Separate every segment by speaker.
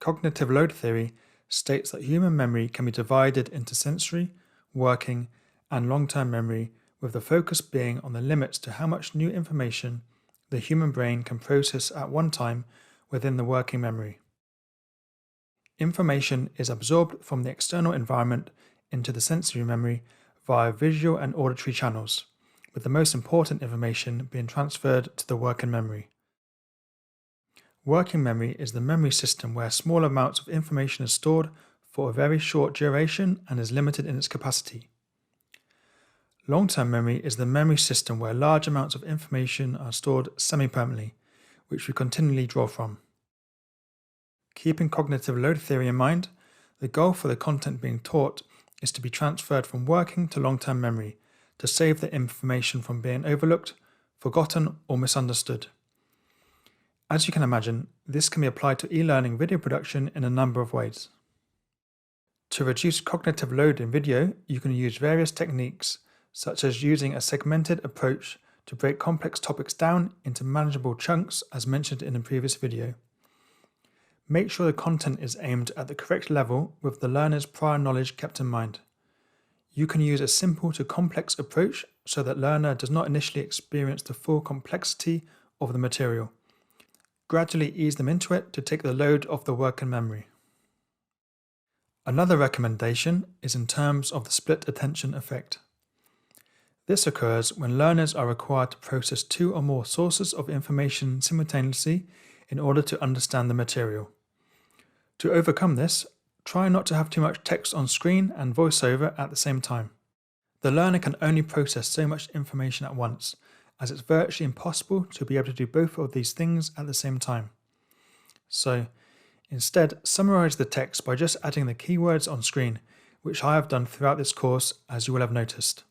Speaker 1: Cognitive load theory states that human memory can be divided into sensory, working, and long-term memory, with the focus being on the limits to how much new information the human brain can process at one time within the working memory. Information is absorbed from the external environment into the sensory memory via visual and auditory channels, with the most important information being transferred to the working memory. Working memory is the memory system where small amounts of information is stored for a very short duration and is limited in its capacity. Long-term memory is the memory system where large amounts of information are stored semi-permanently, which we continually draw from. Keeping cognitive load theory in mind, the goal for the content being taught is to be transferred from working to long-term memory to save the information from being overlooked, forgotten, or misunderstood. As you can imagine, this can be applied to e-learning video production in a number of ways. To reduce cognitive load in video, you can use various techniques, such as using a segmented approach to break complex topics down into manageable chunks as mentioned in the previous video. Make sure the content is aimed at the correct level with the learner's prior knowledge kept in mind. You can use a simple to complex approach so that learner does not initially experience the full complexity of the material. Gradually ease them into it to take the load off the working memory. Another recommendation is in terms of the split attention effect. This occurs when learners are required to process two or more sources of information simultaneously in order to understand the material. To overcome this, try not to have too much text on screen and voiceover at the same time. The learner can only process so much information at once, as it's virtually impossible to be able to do both of these things at the same time. So, instead, summarize the text by just adding the keywords on screen, which I have done throughout this course, as you will have noticed.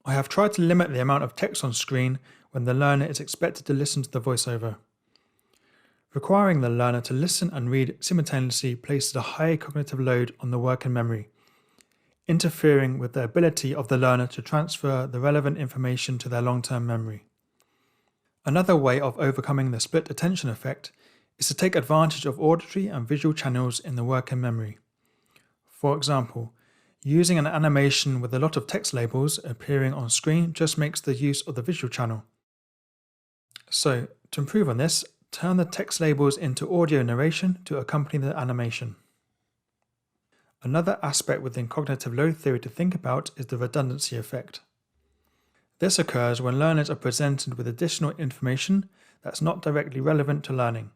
Speaker 1: I have tried to limit the amount of text on screen when the learner is expected to listen to the voiceover. Requiring the learner to listen and read simultaneously places a high cognitive load on the working memory, interfering with the ability of the learner to transfer the relevant information to their long-term memory. Another way of overcoming the split attention effect is to take advantage of auditory and visual channels in the working memory. For example, using an animation with a lot of text labels appearing on screen just makes the use of the visual channel. So, to improve on this, turn the text labels into audio narration to accompany the animation. Another aspect within cognitive load theory to think about is the redundancy effect. This occurs when learners are presented with additional information that's not directly relevant to learning,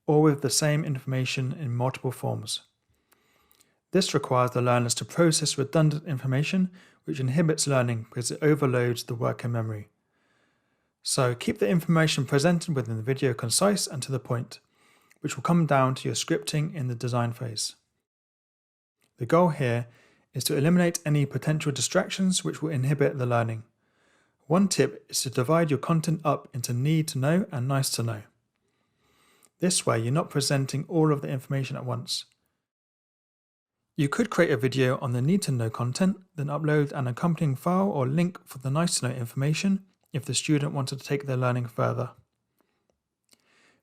Speaker 1: or with the same information in multiple forms. This requires the learners to process redundant information, which inhibits learning because it overloads the working memory. So keep the information presented within the video concise and to the point, which will come down to your scripting in the design phase. The goal here is to eliminate any potential distractions which will inhibit the learning. One tip is to divide your content up into need to know and nice to know. This way you're not presenting all of the information at once. You could create a video on the need to know content, then upload an accompanying file or link for the nice to know information if the student wanted to take their learning further.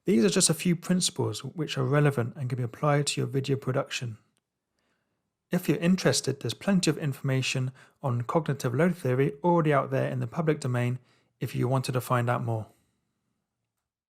Speaker 1: These are just a few principles which are relevant and can be applied to your video production. If you're interested, there's plenty of information on cognitive load theory already out there in the public domain if you wanted to find out more.